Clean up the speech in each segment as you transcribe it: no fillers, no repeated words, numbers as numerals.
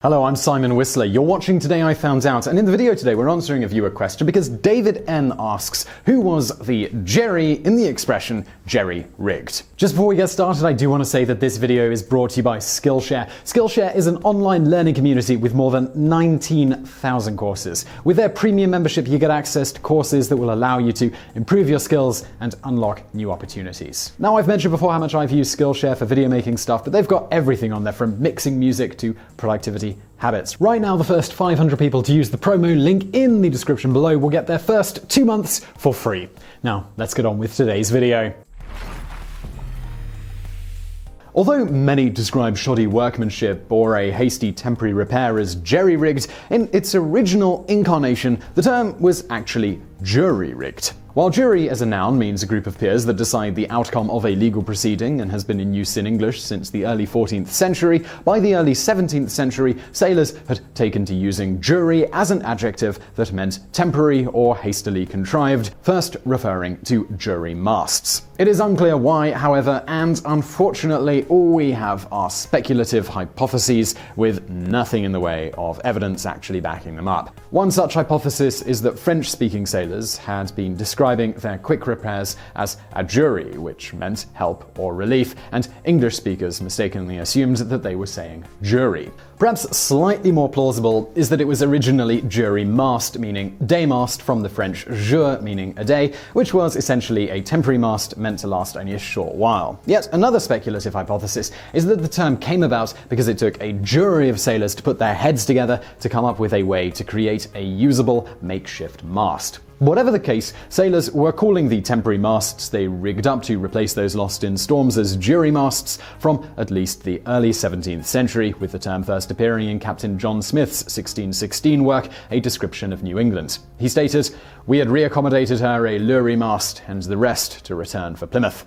Hello, I'm Simon Whistler. You're watching Today I Found Out, and in the video today we're answering a viewer question because David N asks, who was the Jerry in the expression jerry-rigged? Just before we get started, I do want to say that this video is brought to you by Skillshare. Skillshare is an online learning community with more than 19,000 courses. With their premium membership, you get access to courses that will allow you to improve your skills and unlock new opportunities. Now, I've mentioned before how much I've used Skillshare for video making stuff, but they've got everything on there from mixing music to productivity habits. Right now, the first 500 people to use the promo link in the description below will get their first 2 months for free. Now, let's get on with today's video. Although many describe shoddy workmanship or a hasty temporary repair as jerry-rigged, in its original incarnation, the term was actually jury-rigged. While jury as a noun means a group of peers that decide the outcome of a legal proceeding and has been in use in English since the early 14th century, by the early 17th century, sailors had taken to using jury as an adjective that meant temporary or hastily contrived, first referring to jury-masts. It is unclear why, however, and unfortunately all we have are speculative hypotheses with nothing in the way of evidence actually backing them up. One such hypothesis is that French-speaking sailors had been describing their quick repairs as a jury, which meant help or relief, and English speakers mistakenly assumed that they were saying jury. Perhaps slightly more plausible is that it was originally jury-mast, meaning day-mast, from the French jour, meaning a day, which was essentially a temporary mast meant to last only a short while. Yet another speculative hypothesis is that the term came about because it took a jury of sailors to put their heads together to come up with a way to create a usable makeshift mast. Whatever the case, sailors were calling the temporary masts they rigged up to replace those lost in storms as jury-masts from at least the early 17th century, with the term first appearing in Captain John Smith's 1616 work, A Description of New England. He stated, "We had reaccommodated her a lury-mast, and the rest to return for Plymouth."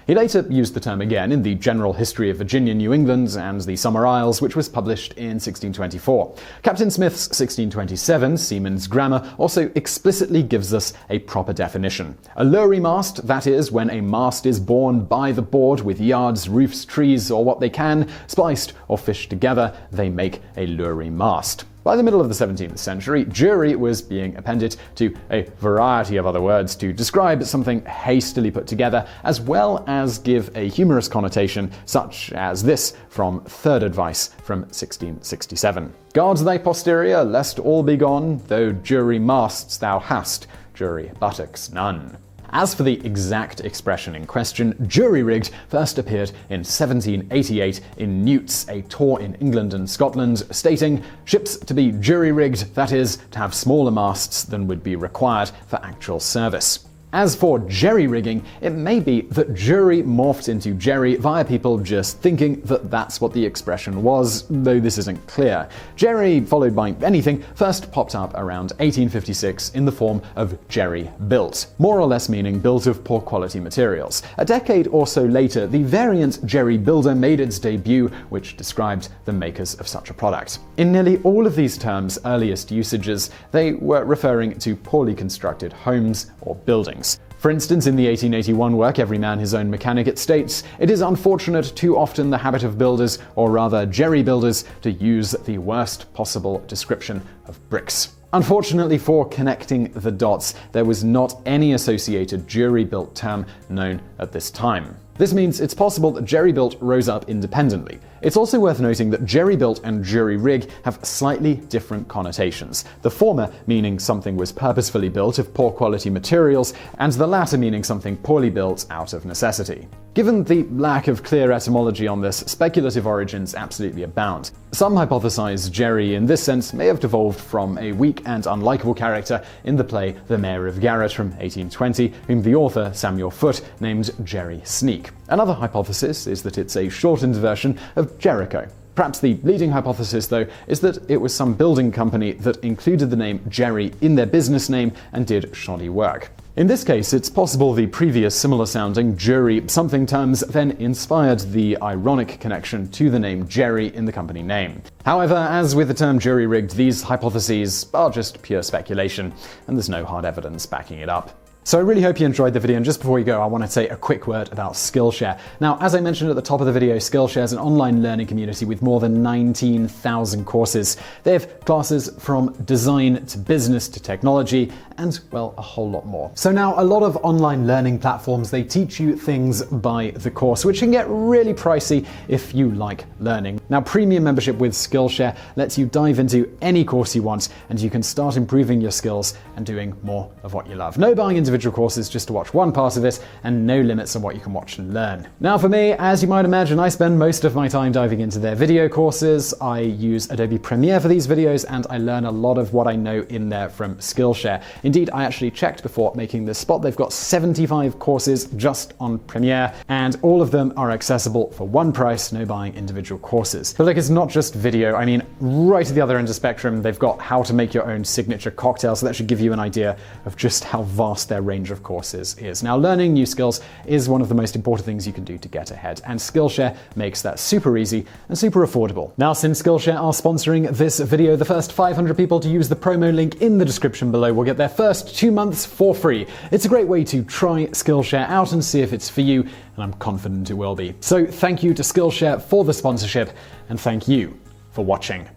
He later used the term again in the General History of Virginia, New England, and the Summer Isles, which was published in 1624. Captain Smith's 1627 Seaman's Grammar also explicitly gives us a proper definition. A lury-mast, that is, when a mast is borne by the board with yards, roofs, trees, or what they can, spliced or fished together, they make a lury-mast. By the middle of the 17th century, jury was being appended to a variety of other words to describe something hastily put together, as well as give a humorous connotation, such as this from Third Advice from 1667. "Guard thy posterior, lest all be gone, though jury-masts thou hast, jury buttocks none." As for the exact expression in question, jury-rigged first appeared in 1788 in Newt's A Tour in England and Scotland, stating, "Ships to be jury-rigged, that is, to have smaller masts than would be required for actual service." As for jerry-rigging, it may be that jury morphed into jerry via people just thinking that that's what the expression was, though this isn't clear. Jerry, followed by anything, first popped up around 1856 in the form of jerry-built, more or less meaning built of poor quality materials. A decade or so later, the variant jerry-builder made its debut, which described the makers of such a product. In nearly all of these terms' earliest usages, they were referring to poorly constructed homes or buildings. For instance, in the 1881 work Every Man His Own Mechanic, it states, "It is unfortunate too often the habit of builders, or rather jerry-builders, to use the worst possible description of bricks." Unfortunately for connecting the dots, there was not any associated jury-built term known at this time. This means it's possible that jerry-built rose up independently. It's also worth noting that jerry-built and jury-rig have slightly different connotations, the former meaning something was purposefully built of poor quality materials, and the latter meaning something poorly built out of necessity. Given the lack of clear etymology on this, speculative origins absolutely abound. Some hypothesize Jerry in this sense may have devolved from a weak and unlikable character in the play The Mayor of Garrett from 1820, whom the author Samuel Foote named Jerry Sneak. Another hypothesis is that it's a shortened version of Jericho. Perhaps the leading hypothesis, though, is that it was some building company that included the name Jerry in their business name and did shoddy work. In this case, it's possible the previous similar-sounding jury-something terms then inspired the ironic connection to the name Jerry in the company name. However, as with the term jury-rigged, these hypotheses are just pure speculation, and there's no hard evidence backing it up. So I really hope you enjoyed the video, and just before you go, I want to say a quick word about Skillshare. Now, as I mentioned at the top of the video, Skillshare is an online learning community with more than 19,000 courses. They have classes from design to business to technology and, well, a whole lot more. So now, a lot of online learning platforms, they teach you things by the course, which can get really pricey if you like learning. Now, premium membership with Skillshare lets you dive into any course you want, and you can start improving your skills and doing more of what you love. No buying individual courses just to watch one part of it, and no limits on what you can watch and learn. Now for me, as you might imagine, I spend most of my time diving into their video courses. I use Adobe Premiere for these videos, and I learn a lot of what I know in there from Skillshare. Indeed, I actually checked before making this spot. They've got 75 courses just on Premiere, and all of them are accessible for one price, no buying individual courses. But look, it's not just video. I mean, right at the other end of the spectrum, they've got how to make your own signature cocktail, so that should give you an idea of just how vast their range of courses is. Now, learning new skills is one of the most important things you can do to get ahead, and Skillshare makes that super easy and super affordable. Now, since Skillshare are sponsoring this video, the first 500 people to use the promo link in the description below will get their first 2 months for free. It's a great way to try Skillshare out and see if it's for you, and I'm confident it will be. So thank you to Skillshare for the sponsorship, and thank you for watching.